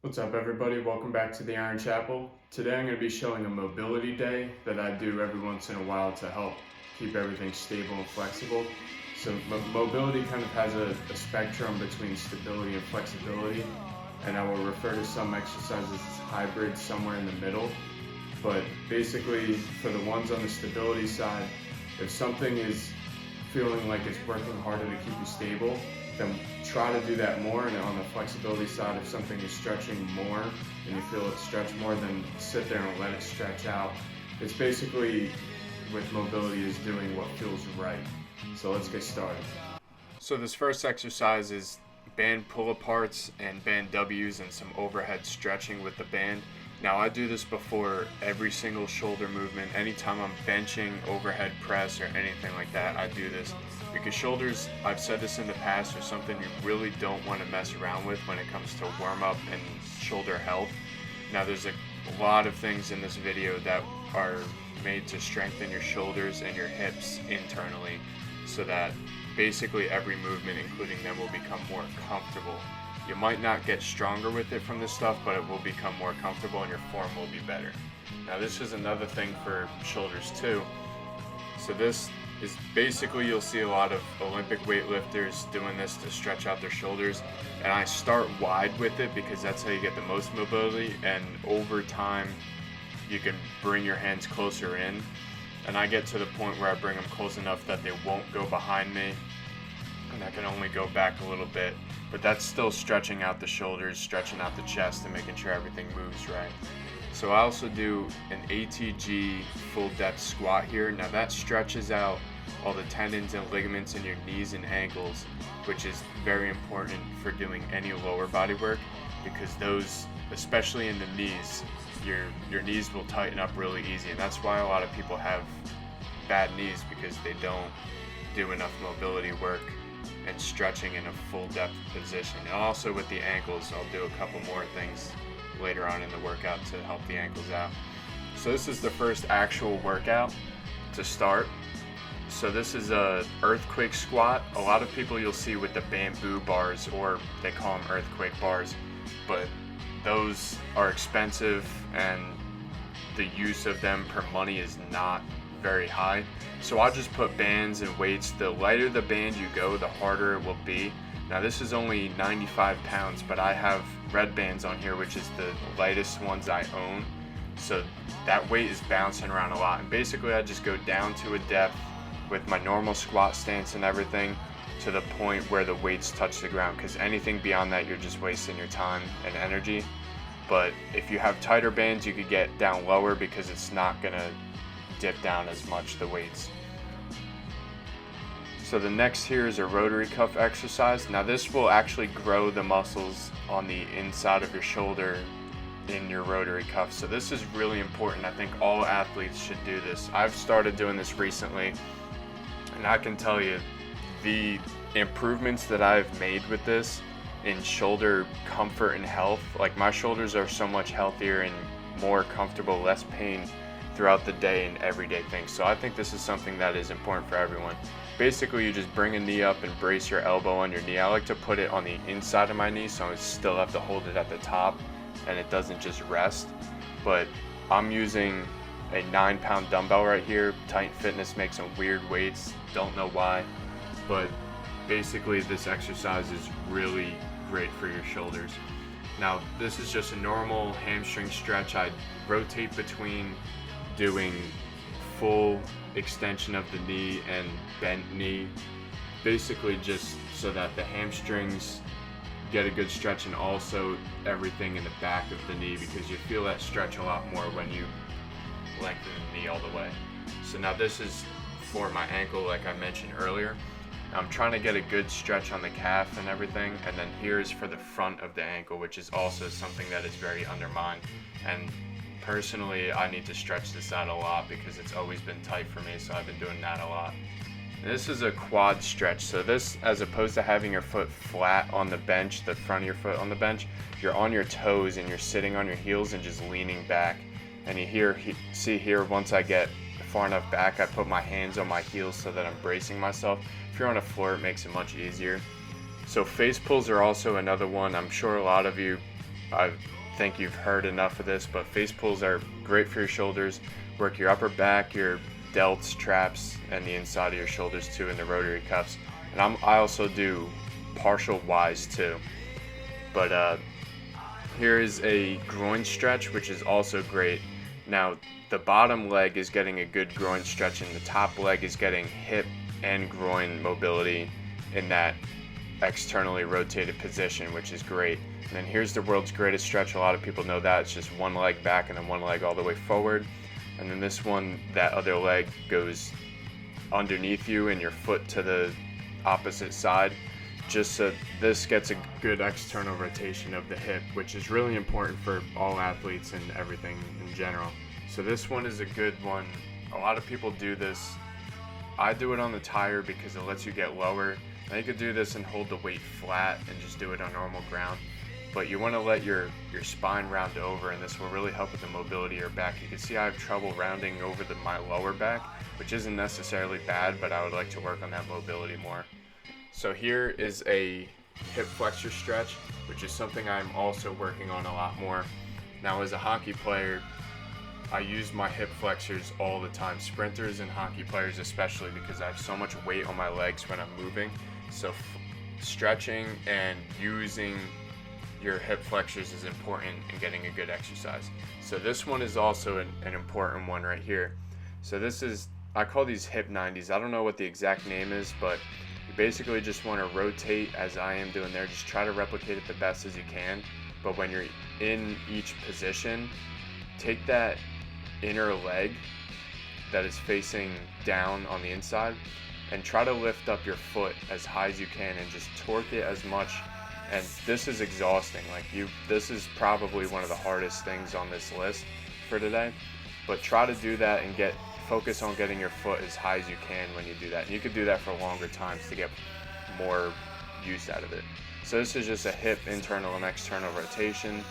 What's up, everybody? Welcome back to the Iron Chapel. Today I'm going to be showing a mobility day that I do every once in a while to help keep everything stable and flexible. So mobility kind of has a spectrum between stability and flexibility, and I will refer to some exercises as hybrid, somewhere in the middle. But basically, for the ones on the stability side, if something is feeling like it's working harder to keep you stable, then try to do that more. And on the flexibility side, if something is stretching more and you feel it stretch more, then sit there and let it stretch out. It's basically, with mobility, is doing what feels right. So let's get started. So this first exercise is band pull-aparts and band W's and some overhead stretching with the band. Now I do this before every single shoulder movement. Anytime I'm benching, overhead press, or anything like that, I do this. Because shoulders, I've said this in the past, are something you really don't want to mess around with when it comes to warm-up and shoulder health. Now there's a lot of things in this video that are made to strengthen your shoulders and your hips internally, so that basically every movement, including them, will become more comfortable. You might not get stronger with it from this stuff, but it will become more comfortable and your form will be better. Now this is another thing for shoulders too. So this is basically, you'll see a lot of Olympic weightlifters doing this to stretch out their shoulders. And I start wide with it because that's how you get the most mobility, and over time you can bring your hands closer in. And I get to the point where I bring them close enough that they won't go behind me, and I can only go back a little bit. But that's still stretching out the shoulders, stretching out the chest, and making sure everything moves right. So I also do an ATG full depth squat here. Now that stretches out all the tendons and ligaments in your knees and ankles, which is very important for doing any lower body work, because those, especially in the knees, your knees will tighten up really easy. And that's why a lot of people have bad knees, because they don't do enough mobility work and stretching in a full depth position. And also with the ankles, I'll do a couple more things later on in the workout to help the ankles out. So this is the first actual workout to start. So this is a earthquake squat. A lot of people you'll see with the bamboo bars, or they call them earthquake bars, but those are expensive and the use of them per money is not very high. So I'll just put bands and weights. The lighter the band you go, the harder it will be. Now this is only 95 pounds, but I have red bands on here, which is the lightest ones I own. So that weight is bouncing around a lot. And basically I just go down to a depth with my normal squat stance and everything to the point where the weights touch the ground, because anything beyond that, you're just wasting your time and energy. But if you have tighter bands, you could get down lower because it's not gonna dip down as much, the weights. So the next here is a rotary cuff exercise. Now this will actually grow the muscles on the inside of your shoulder in your rotary cuff. So this is really important. I think all athletes should do this. I've started doing this recently, and I can tell you the improvements that I've made with this in shoulder comfort and health. Like, my shoulders are so much healthier and more comfortable, less pain throughout the day and everyday things. So I think this is something that is important for everyone. Basically, you just bring a knee up and brace your elbow on your knee. I like to put it on the inside of my knee, so I still have to hold it at the top and it doesn't just rest. But I'm using a 9-pound dumbbell right here. Titan Fitness makes some weird weights, don't know why, but basically this exercise is really great for your shoulders. Now this is just a normal hamstring stretch. I rotate between doing full extension of the knee and bent knee, basically just so that the hamstrings get a good stretch, and also everything in the back of the knee, because you feel that stretch a lot more when you lengthen the knee all the way. So now this is for my ankle, like I mentioned earlier. I'm trying to get a good stretch on the calf and everything, and then here's for the front of the ankle, which is also something that is very undermined. And personally, I need to stretch this out a lot because it's always been tight for me, so I've been doing that a lot. And this is a quad stretch. So this, as opposed to having your foot flat on the bench, the front of your foot on the bench, you're on your toes and you're sitting on your heels and just leaning back. And see here, once I get far enough back, I put my hands on my heels so that I'm bracing myself. If you're on a floor, it makes it much easier. So face pulls are also another one. I'm sure a lot of you I think you've heard enough of this, but face pulls are great for your shoulders. Work your upper back, your delts, traps, and the inside of your shoulders too, in the rotary cuffs. And I also do partial Ys too. But here is a groin stretch, which is also great. Now, the bottom leg is getting a good groin stretch, and the top leg is getting hip and groin mobility in that externally rotated position, which is great. And then here's the world's greatest stretch. A lot of people know that. It's just one leg back and then one leg all the way forward. And then this one, that other leg goes underneath you and your foot to the opposite side. Just so this gets a good external rotation of the hip, which is really important for all athletes and everything in general. So this one is a good one. A lot of people do this. I do it on the tire because it lets you get lower. Now you could do this and hold the weight flat and just do it on normal ground. But you want to let your spine round over, and this will really help with the mobility of your back. You can see I have trouble rounding over my lower back, which isn't necessarily bad, but I would like to work on that mobility more. So here is a hip flexor stretch, which is something I'm also working on a lot more. Now, as a hockey player, I use my hip flexors all the time. Sprinters and hockey players especially, because I have so much weight on my legs when I'm moving. So stretching and using your hip flexors is important in getting a good exercise. So this one is also an important one right here. So this is, I call these hip 90s. I don't know what the exact name is, but you basically just want to rotate as I am doing there. Just try to replicate it the best as you can. But when you're in each position, take that inner leg that is facing down on the inside and try to lift up your foot as high as you can and just torque it as much. And this is exhausting. This is probably one of the hardest things on this list for today. But try to do that and focus on getting your foot as high as you can when you do that. And you could do that for longer times to get more use out of it. So this is just a hip internal and external rotation.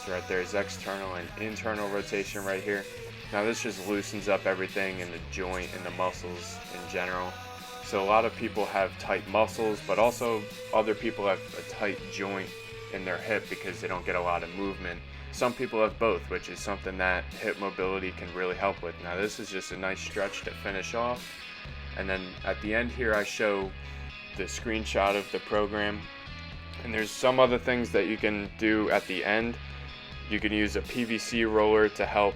So right there is external and internal rotation right here. Now this just loosens up everything in the joint and the muscles in general. So a lot of people have tight muscles, but also other people have a tight joint in their hip because they don't get a lot of movement. Some people have both, which is something that hip mobility can really help with. Now this is just a nice stretch to finish off. And then at the end here I show the screenshot of the program. And there's some other things that you can do at the end. You can use a PVC roller to help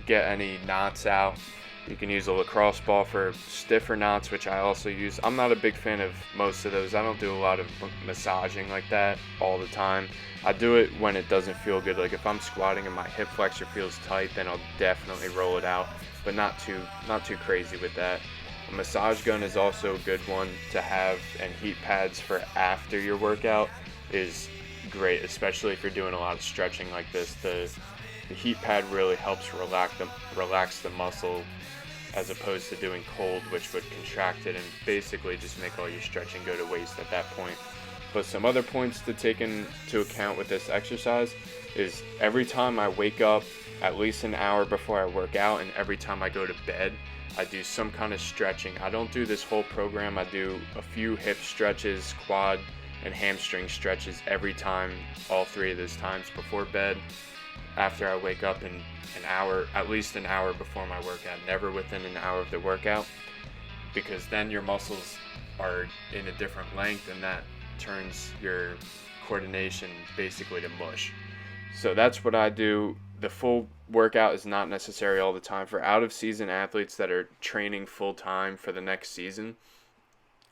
get any knots out. You can use a lacrosse ball for stiffer knots, which I also use. I'm not a big fan of most of those. I don't do a lot of massaging like that all the time. I do it when it doesn't feel good. Like if I'm squatting and my hip flexor feels tight, then I'll definitely roll it out, but not too crazy with that. A massage gun is also a good one to have, and heat pads for after your workout is great, especially if you're doing a lot of stretching like this. The heat pad really helps relax the muscle, as opposed to doing cold, which would contract it and basically just make all your stretching go to waste at that point. But some other points to take into account with this exercise is every time I wake up, at least an hour before I work out, and every time I go to bed, I do some kind of stretching. I don't do this whole program. I do a few hip stretches, quad and hamstring stretches every time, all three of those times before bed, after I wake up, in an hour, at least an hour before my workout, never within an hour of the workout, because then your muscles are in a different length and that turns your coordination basically to mush. So that's what I do. The full workout is not necessary all the time. For out of season athletes that are training full time for the next season,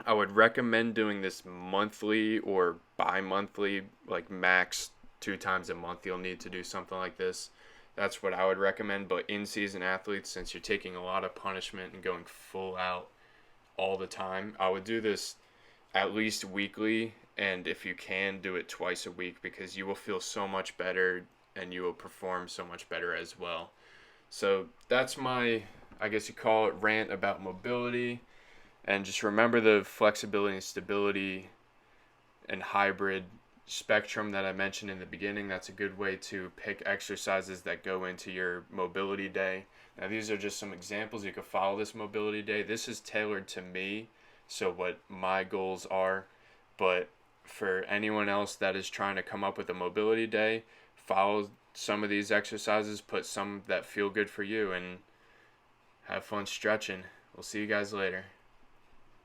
I would recommend doing this monthly or bi-monthly, like max 2 times a month you'll need to do something like this. That's what I would recommend. But in-season athletes, since you're taking a lot of punishment and going full out all the time, I would do this at least weekly, and if you can, do it twice a week, because you will feel so much better and you will perform so much better as well. So that's my, I guess you call it, rant about mobility. And just remember the flexibility and stability and hybrid spectrum that I mentioned in the beginning. That's a good way to pick exercises that go into your mobility day. Now these are just some examples. You could follow this mobility day. This is tailored to me, so what my goals are, but for anyone else that is trying to come up with a mobility day, follow some of these exercises, put some that feel good for you, and have fun stretching. We'll see you guys later.